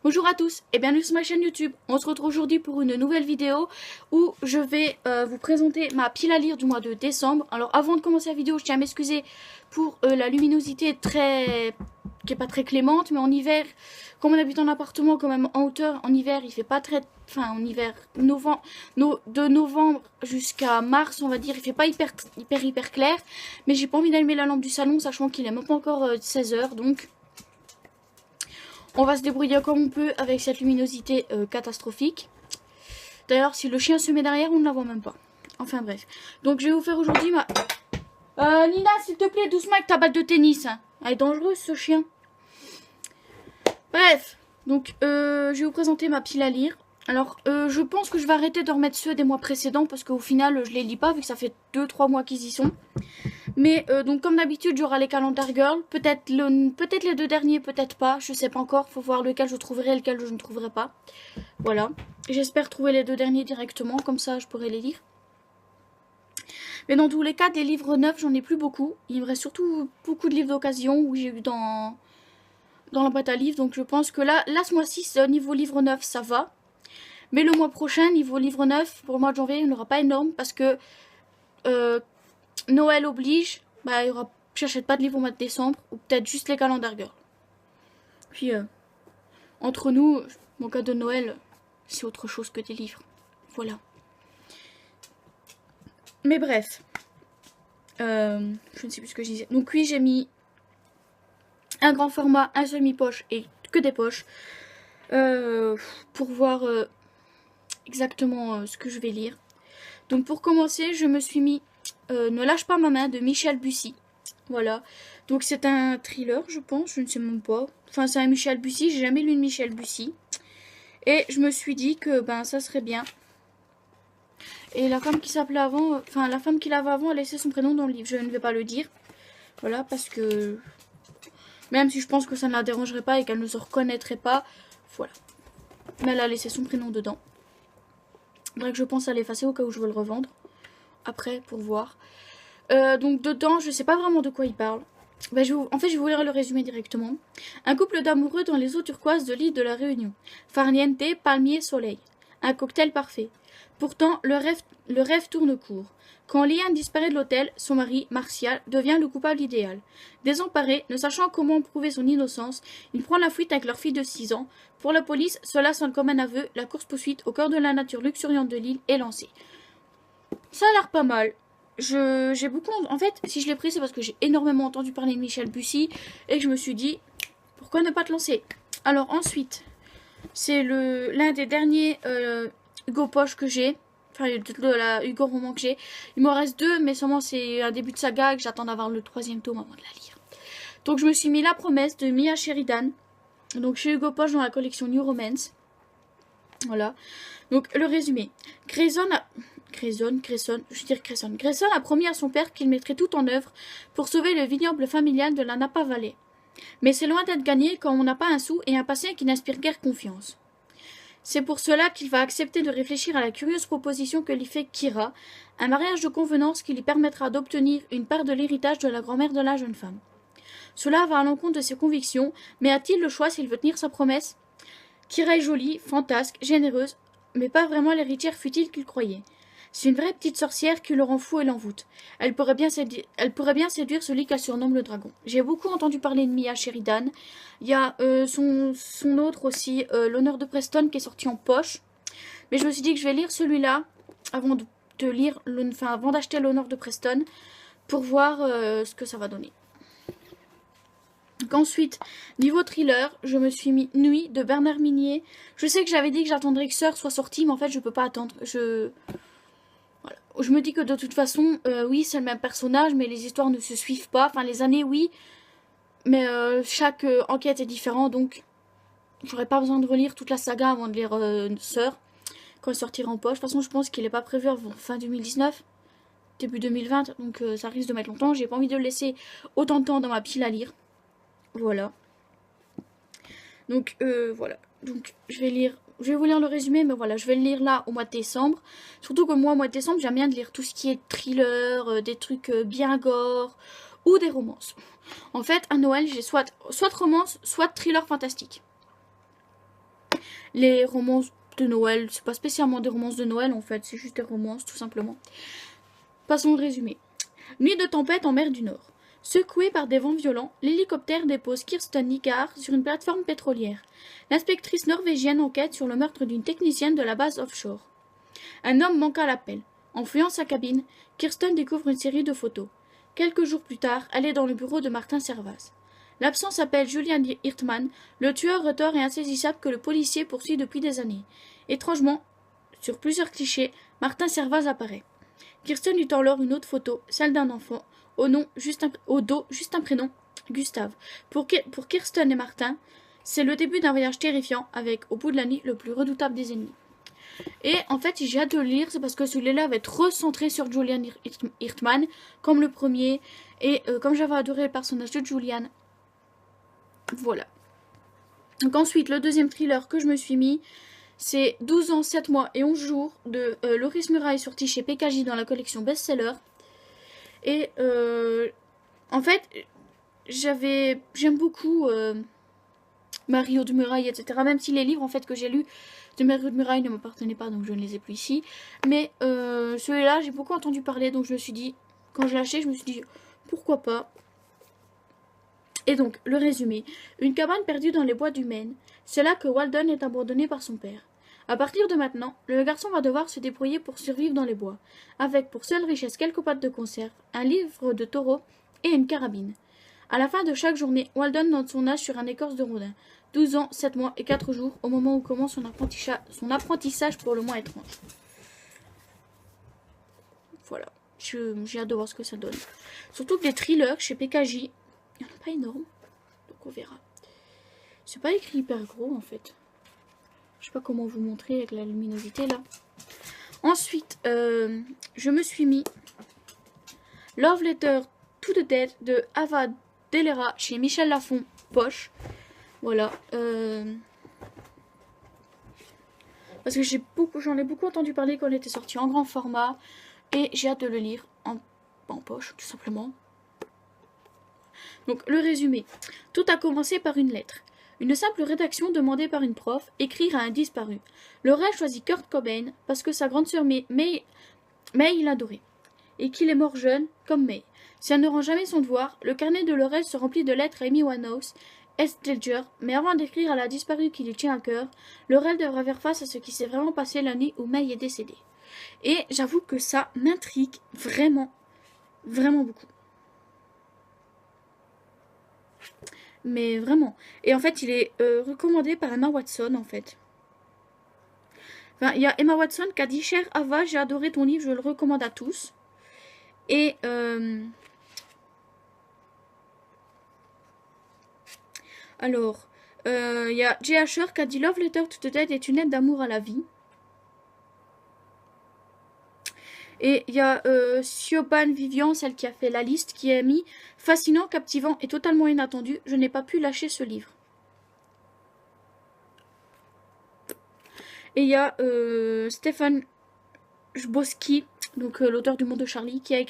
Bonjour à tous et bienvenue sur ma chaîne YouTube. On se retrouve aujourd'hui pour une nouvelle vidéo où je vais vous présenter ma pile à lire du mois de décembre. Alors avant de commencer la vidéo, je tiens à m'excuser pour la luminosité qui est pas très clémente, mais en hiver, comme on habite en appartement quand même en hauteur, en hiver il fait pas très, enfin en hiver, de novembre jusqu'à mars on va dire, il fait pas hyper clair, mais j'ai pas envie d'allumer la lampe du salon sachant qu'il est même pas encore 16 h, donc on va se débrouiller comme on peut avec cette luminosité catastrophique. D'ailleurs, si le chien se met derrière, on ne la voit même pas. Enfin bref. Donc je vais vous faire aujourd'hui ma... Nina, s'il te plaît, doucement avec ta balle de tennis. Hein. Elle est dangereuse, ce chien. Bref. Donc, je vais vous présenter ma pile à lire. Alors, je pense que je vais arrêter de remettre ceux des mois précédents parce qu'au final, je les lis pas vu que ça fait 2-3 mois qu'ils y sont. Mais donc comme d'habitude, j'aurai les Calendar Girls. Peut-être les deux derniers, peut-être pas. Je sais pas encore. Faut voir lequel je trouverai et lequel je ne trouverai pas. Voilà. J'espère trouver les deux derniers directement. Comme ça, je pourrai les lire. Mais dans tous les cas, des livres neufs, j'en ai plus beaucoup. Il me reste surtout beaucoup de livres d'occasion où j'ai eu dans la boîte à livres. Donc je pense que là ce mois-ci, niveau livre neuf, ça va. Mais le mois prochain, niveau livre neuf, pour le mois de janvier, il n'y en aura pas énorme parce que... Noël oblige, bah, j'achète pas de livres au mois de décembre, ou peut-être juste les Calendar Girls. Puis, entre nous, mon cadeau de Noël, c'est autre chose que des livres. Voilà. Mais bref. Je ne sais plus ce que je disais. Donc oui, j'ai mis un grand format, un semi-poche et que des poches. Pour voir exactement ce que je vais lire. Donc pour commencer, je me suis mis Ne lâche pas ma main de Michel Bussy. Voilà. Donc c'est un thriller, je pense, je ne sais même pas. Enfin, c'est un Michel Bussy, j'ai jamais lu de Michel Bussy. Et je me suis dit que ben ça serait bien. Et la femme qui s'appelait avant, enfin la femme qui l'avait avant a laissé son prénom dans le livre. Je ne vais pas le dire. Voilà, parce que même si je pense que ça ne la dérangerait pas et qu'elle ne se reconnaîtrait pas, voilà. Mais elle a laissé son prénom dedans. Donc je pense à l'effacer au cas où je veux le revendre. Après, pour voir. Donc dedans, je sais pas vraiment de quoi il parle. Ben, en fait, je vais vous lire le résumé directement. Un couple d'amoureux dans les eaux turquoises de l'île de la Réunion. Farniente, palmier, soleil. Un cocktail parfait. Pourtant, le rêve tourne court. Quand Liane disparaît de l'hôtel, son mari, Martial, devient le coupable idéal. Désemparé, ne sachant comment prouver son innocence, il prend la fuite avec leur fille de 6 ans. Pour la police, cela sonne comme un aveu. La course-poursuite au cœur de la nature luxuriante de l'île est lancée. Ça a l'air pas mal. J'ai beaucoup... En fait, si je l'ai pris, c'est parce que j'ai énormément entendu parler de Michel Bussy et que je me suis dit, pourquoi ne pas te lancer? Alors ensuite, c'est l'un des derniers Hugo Poche que j'ai. Enfin, de la Hugo Roman que j'ai. Il m'en reste 2, mais seulement c'est un début de saga et que j'attends d'avoir le 3e tome avant de la lire. Donc je me suis mis La Promesse de Mia Sheridan. Donc chez Hugo Poche dans la collection New Romance. Voilà. Donc le résumé. Grayson a promis à son père qu'il mettrait tout en œuvre pour sauver le vignoble familial de la Napa Valley. Mais c'est loin d'être gagné quand on n'a pas un sou et un passé qui n'inspire guère confiance. C'est pour cela qu'il va accepter de réfléchir à la curieuse proposition que lui fait Kira, un mariage de convenance qui lui permettra d'obtenir une part de l'héritage de la grand-mère de la jeune femme. Cela va à l'encontre de ses convictions, mais a-t-il le choix s'il veut tenir sa promesse? Kira est jolie, fantasque, généreuse, mais pas vraiment l'héritière futile qu'il croyait. C'est une vraie petite sorcière qui le rend fou et l'envoûte. Elle pourrait bien séduire celui qu'elle surnomme le dragon. J'ai beaucoup entendu parler de Mia Sheridan. Il y a son autre aussi, L'honneur de Preston, qui est sorti en poche. Mais je me suis dit que je vais lire celui-là avant avant d'acheter L'honneur de Preston pour voir ce que ça va donner. Donc ensuite, niveau thriller, je me suis mis Nuit de Bernard Minier. Je sais que j'avais dit que j'attendrais que Sœur soit sortie, mais en fait je peux pas attendre. Voilà. Je me dis que de toute façon, oui, c'est le même personnage, mais les histoires ne se suivent pas. Enfin, les années, oui, mais chaque enquête est différente, donc j'aurais pas besoin de relire toute la saga avant de lire Sœur, quand elle sortira en poche. De toute façon, je pense qu'il est pas prévu avant fin 2019, début 2020, donc ça risque de mettre longtemps. J'ai pas envie de le laisser autant de temps dans ma pile à lire. Voilà. Donc, voilà. Donc, je vais vous lire le résumé, mais voilà, je vais le lire là au mois de décembre. Surtout que moi, au mois de décembre, j'aime bien de lire tout ce qui est thriller, des trucs bien gore ou des romances. En fait, à Noël, j'ai soit romance, soit thriller fantastique. les romances de Noël. C'est pas spécialement des romances de Noël en fait, c'est juste des romances tout simplement. Passons au résumé. Nuit de tempête en mer du Nord. Secoué par des vents violents, l'hélicoptère dépose Kirsten Nygaard sur une plateforme pétrolière. L'inspectrice norvégienne enquête sur le meurtre d'une technicienne de la base offshore. Un homme manqua l'appel. En fouillant sa cabine, Kirsten découvre une série de photos. Quelques jours plus tard, elle est dans le bureau de Martin Servaz. L'absent s'appelle Julian Hirtman, le tueur retors et insaisissable que le policier poursuit depuis des années. Étrangement, sur plusieurs clichés, Martin Servaz apparaît. Kirsten lui tend alors une autre photo, celle d'un enfant, au dos juste un prénom, Gustave. Pour Kirsten et Martin, c'est le début d'un voyage terrifiant avec, au bout de la nuit, le plus redoutable des ennemis. Et en fait, j'ai hâte de le lire, c'est parce que celui-là va être recentré sur Julian Hirtman, comme le premier, et comme j'avais adoré le personnage de Julian. Voilà. Donc ensuite, le deuxième thriller que je me suis mis, c'est 12 ans, 7 mois et 11 jours de Loris Muraille, sorti chez PKJ dans la collection best-seller. Et en fait, j'aime beaucoup Mario de Muraille, etc. Même si les livres en fait que j'ai lus de Mario de Muraille ne m'appartenaient pas, donc je ne les ai plus ici. Mais celui-là, j'ai beaucoup entendu parler, donc je me suis dit, quand je l'ai acheté, je me suis dit, pourquoi pas. Et donc, le résumé. Une cabane perdue dans les bois du Maine. C'est là que Walden est abandonné par son père. À partir de maintenant, le garçon va devoir se débrouiller pour survivre dans les bois, avec pour seule richesse quelques pâtes de conserve, un livre de taureau et une carabine. À la fin de chaque journée, Walden note son âge sur un écorce de rondin. 12 ans, 7 mois et 4 jours, au moment où commence son apprentissage pour le moins étrange. Voilà, j'ai hâte de voir ce que ça donne. Surtout que les thrillers chez PKJ, il n'y en a pas énorme, donc on verra. C'est pas écrit hyper gros en fait. Je sais pas comment vous montrer avec la luminosité là. Ensuite, je me suis mis Love Letter to the Dead de Ava Delera chez Michel Lafon, poche. Voilà. Parce que j'en ai beaucoup entendu parler quand il était sorti en grand format. Et j'ai hâte de le lire en poche, tout simplement. Donc, le résumé. Tout a commencé par une lettre. Une simple rédaction demandée par une prof, écrire à un disparu. Laurel choisit Kurt Cobain parce que sa grande sœur May il l'adorait. Et qu'il est mort jeune, comme May. Si elle ne rend jamais son devoir, le carnet de Laurel se remplit de lettres à Amy Winehouse, Heath Ledger, mais avant d'écrire à la disparue qui lui tient à cœur, Laurel devra faire face à ce qui s'est vraiment passé la nuit où May est décédée. Et j'avoue que ça m'intrigue vraiment, vraiment beaucoup. Mais vraiment. Et en fait, il est recommandé par Emma Watson, en fait. Enfin, il y a Emma Watson qui a dit « Chère Ava, j'ai adoré ton livre, je le recommande à tous. » Et... alors, il y a Jay Asher qui a dit « Love Letter to the Dead est une lettre d'amour à la vie. » Et il y a Siobhan Vivian, celle qui a fait la liste, qui a mis « Fascinant, captivant et totalement inattendu, je n'ai pas pu lâcher ce livre. » Et il y a Stephen Chbosky, donc l'auteur du Monde de Charlie, qui a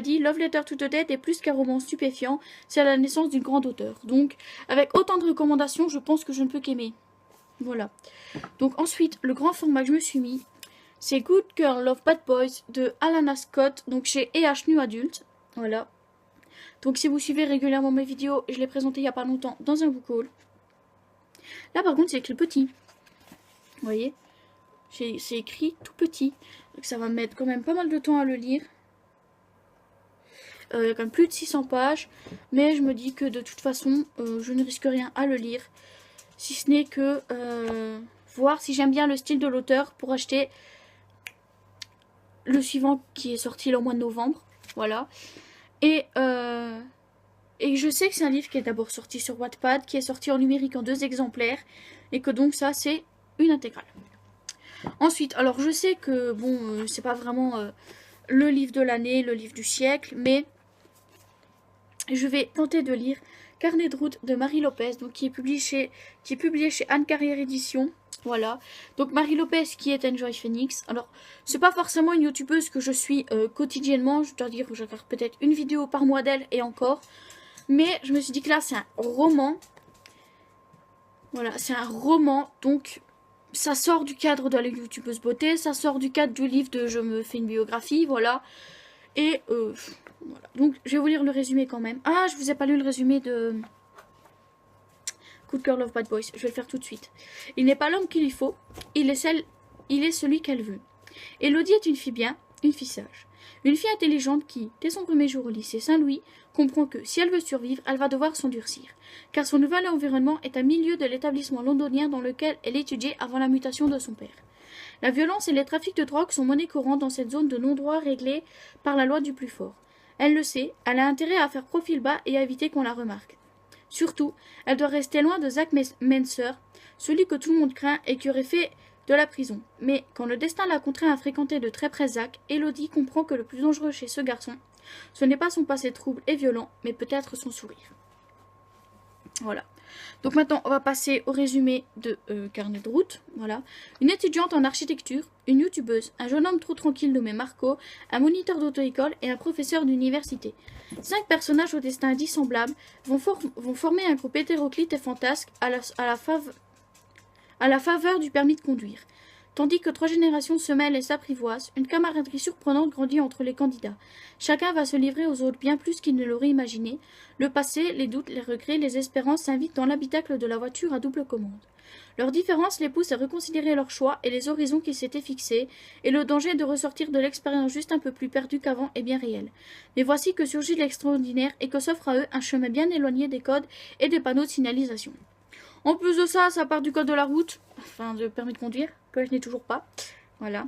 dit « Love Letter to the Dead est plus qu'un roman stupéfiant, c'est la naissance d'une grande auteure. » Donc, avec autant de recommandations, je pense que je ne peux qu'aimer. Voilà. Donc ensuite, le grand format que je me suis mis, c'est Good Girl Love Bad Boys de Alana Scott, donc chez EH Nu Adulte. Voilà. Donc si vous suivez régulièrement mes vidéos, je l'ai présenté il n'y a pas longtemps dans un book haul. Là par contre c'est écrit petit. Vous voyez, c'est écrit tout petit. Donc ça va me mettre quand même pas mal de temps à le lire. Il y a quand même plus de 600 pages. Mais je me dis que de toute façon, je ne risque rien à le lire. Si ce n'est que voir si j'aime bien le style de l'auteur pour acheter le suivant qui est sorti le mois de novembre. Voilà. Et je sais que c'est un livre qui est d'abord sorti sur Wattpad, qui est sorti en numérique en 2 exemplaires. Et que donc ça, c'est une intégrale. Ensuite, alors je sais que, bon, c'est pas vraiment le livre de l'année, le livre du siècle, mais je vais tenter de lire Carnet de route de Marie Lopez, donc qui est publié chez Anne Carrière Édition. Voilà. Donc Marie Lopez qui est Enjoy Phoenix. Alors, c'est pas forcément une youtubeuse que je suis quotidiennement. Je dois dire que je regarde peut-être une vidéo par mois d'elle et encore. Mais je me suis dit que là, c'est un roman. Voilà, c'est un roman, donc ça sort du cadre de la youtubeuse beauté, ça sort du cadre du livre de je me fais une biographie, voilà. Et voilà. Donc je vais vous lire le résumé quand même. Ah, je vous ai pas lu le résumé de Good Girl of Bad Boys, je vais le faire tout de suite. Il n'est pas l'homme qu'il lui faut, il est celui qu'elle veut. Elodie est une fille bien, une fille sage. Une fille intelligente qui, dès son premier jour au lycée Saint-Louis, comprend que, si elle veut survivre, elle va devoir s'endurcir. Car son nouvel environnement est à milieu de l'établissement londonien dans lequel elle étudiait avant la mutation de son père. La violence et les trafics de drogue sont monnaie courante dans cette zone de non-droit réglée par la loi du plus fort. Elle le sait, elle a intérêt à faire profil bas et à éviter qu'on la remarque. Surtout, elle doit rester loin de Zach Menser, celui que tout le monde craint et qui aurait fait de la prison. Mais quand le destin l'a contraint à fréquenter de très près Zach, Elodie comprend que le plus dangereux chez ce garçon, ce n'est pas son passé trouble et violent, mais peut-être son sourire. Voilà. Donc maintenant, on va passer au résumé de Carnet de route. Voilà. Une étudiante en architecture, une youtubeuse, un jeune homme trop tranquille nommé Marco, un moniteur d'auto-école et un professeur d'université. 5 personnages au destin indissemblable vont former un groupe hétéroclite et fantasque à la faveur du permis de conduire. Tandis que 3 générations se mêlent et s'apprivoisent, une camaraderie surprenante grandit entre les candidats. Chacun va se livrer aux autres bien plus qu'il ne l'aurait imaginé. Le passé, les doutes, les regrets, les espérances s'invitent dans l'habitacle de la voiture à double commande. Leurs différences les poussent à reconsidérer leurs choix et les horizons qu'ils s'étaient fixés, et le danger de ressortir de l'expérience juste un peu plus perdu qu'avant est bien réel. Mais voici que surgit l'extraordinaire et que s'offre à eux un chemin bien éloigné des codes et des panneaux de signalisation. En plus de ça, ça part du code de la route, enfin de permis de conduire, que je n'ai toujours pas. Voilà.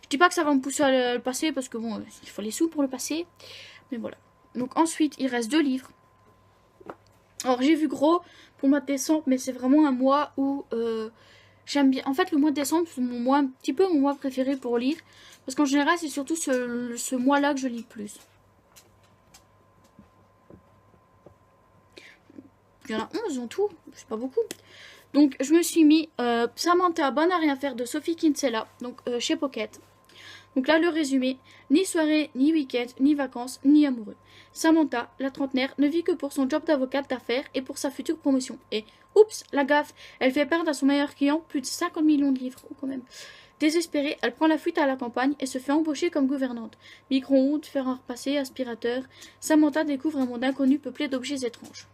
Je dis pas que ça va me pousser à le passer, parce que bon, il faut les sous pour le passer. Mais voilà. Donc ensuite, il reste 2 livres. Alors j'ai vu gros pour le mois de décembre, mais c'est vraiment un mois où j'aime bien. En fait, le mois de décembre, c'est un petit peu mon mois préféré pour lire. Parce qu'en général, c'est surtout ce mois-là que je lis le plus. Il y en a 11 en tout, c'est pas beaucoup. Donc je me suis mis Samantha, bonne à rien faire de Sophie Kinsella, donc chez Pocket. Donc là le résumé, ni soirée, ni week-end, ni vacances, ni amoureux. Samantha, la trentenaire, ne vit que pour son job d'avocate d'affaires et pour sa future promotion. Et oups, la gaffe, elle fait perdre à son meilleur client plus de 50 millions de livres, quand même. Désespérée, elle prend la fuite à la campagne et se fait embaucher comme gouvernante. Micro-ondes, fer à repasser, aspirateur. Samantha découvre un monde inconnu peuplé d'objets étranges.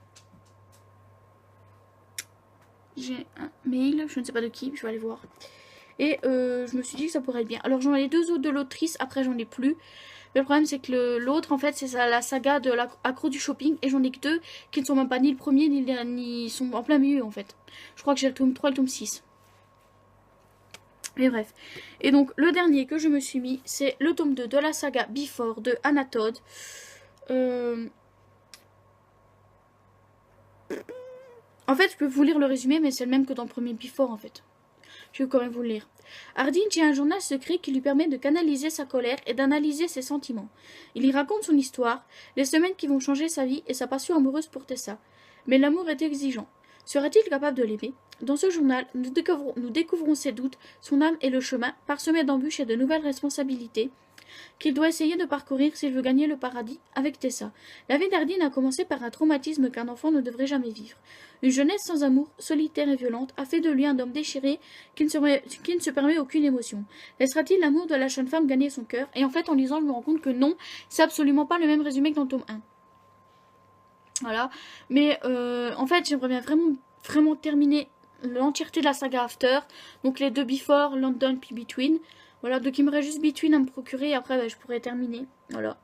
J'ai un mail, je ne sais pas de qui, je vais aller voir. Et je me suis dit que ça pourrait être bien. Alors j'en ai 2 autres de l'autrice, après j'en ai plus. Mais le problème c'est que l'autre en fait c'est la saga de l'accro du shopping. Et j'en ai que 2 qui ne sont même pas ni le premier ni le dernier, sont en plein milieu en fait. Je crois que j'ai le tome 3 et le tome 6. Mais bref. Et donc le dernier que je me suis mis c'est le tome 2 de la saga Before de Anna Todd. En fait, je peux vous lire le résumé, mais c'est le même que dans le premier Before, en fait. Je vais quand même vous le lire. Hardin tient un journal secret qui lui permet de canaliser sa colère et d'analyser ses sentiments. Il y raconte son histoire, les semaines qui vont changer sa vie et sa passion amoureuse pour Tessa. Mais l'amour est exigeant. Sera-t-il capable de l'aimer? Dans ce journal, nous découvrons ses doutes, son âme et le chemin, parsemé d'embûches et de nouvelles responsabilités, qu'il doit essayer de parcourir s'il veut gagner le paradis avec Tessa. La vie d'Hardin a commencé par un traumatisme qu'un enfant ne devrait jamais vivre. Une jeunesse sans amour, solitaire et violente, a fait de lui un homme déchiré qui ne se permet aucune émotion. Laissera-t-il l'amour de la jeune femme gagner son cœur? Et en fait, en lisant, je me rends compte que non, c'est absolument pas le même résumé que dans le tome 1. Voilà. Mais en fait, j'aimerais bien vraiment terminer l'entièreté de la saga After. Donc les 2 Before, London puis Between. Voilà, donc il me reste juste Between à me procurer et après je pourrais terminer. Voilà.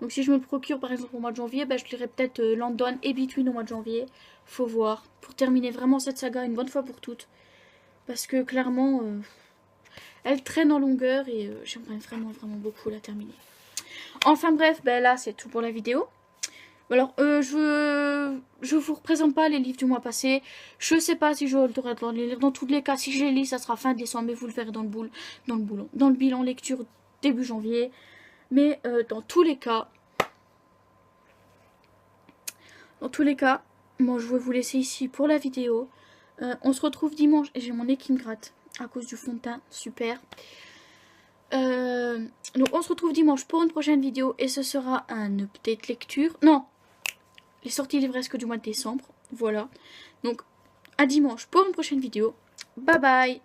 Donc si je me le procure par exemple au mois de janvier, je lirai peut-être London et Between au mois de janvier. Faut voir. Pour terminer vraiment cette saga une bonne fois pour toutes. Parce que clairement, elle traîne en longueur et j'aimerais vraiment beaucoup la terminer. Enfin bref, là c'est tout pour la vidéo. Alors, je vous représente pas les livres du mois passé. Je sais pas si j'aurai le temps de les lire. Dans tous les cas, si je les lis, ça sera fin décembre. Mais vous le verrez dans le bilan lecture début janvier. Mais dans tous les cas, moi je vais vous laisser ici pour la vidéo. On se retrouve dimanche. Et j'ai mon nez qui me gratte à cause du fond de teint. Super. Donc on se retrouve dimanche pour une prochaine vidéo. Et ce sera un update lecture. Non, les sorties livresques du mois de décembre. Voilà. Donc à dimanche pour une prochaine vidéo. Bye bye.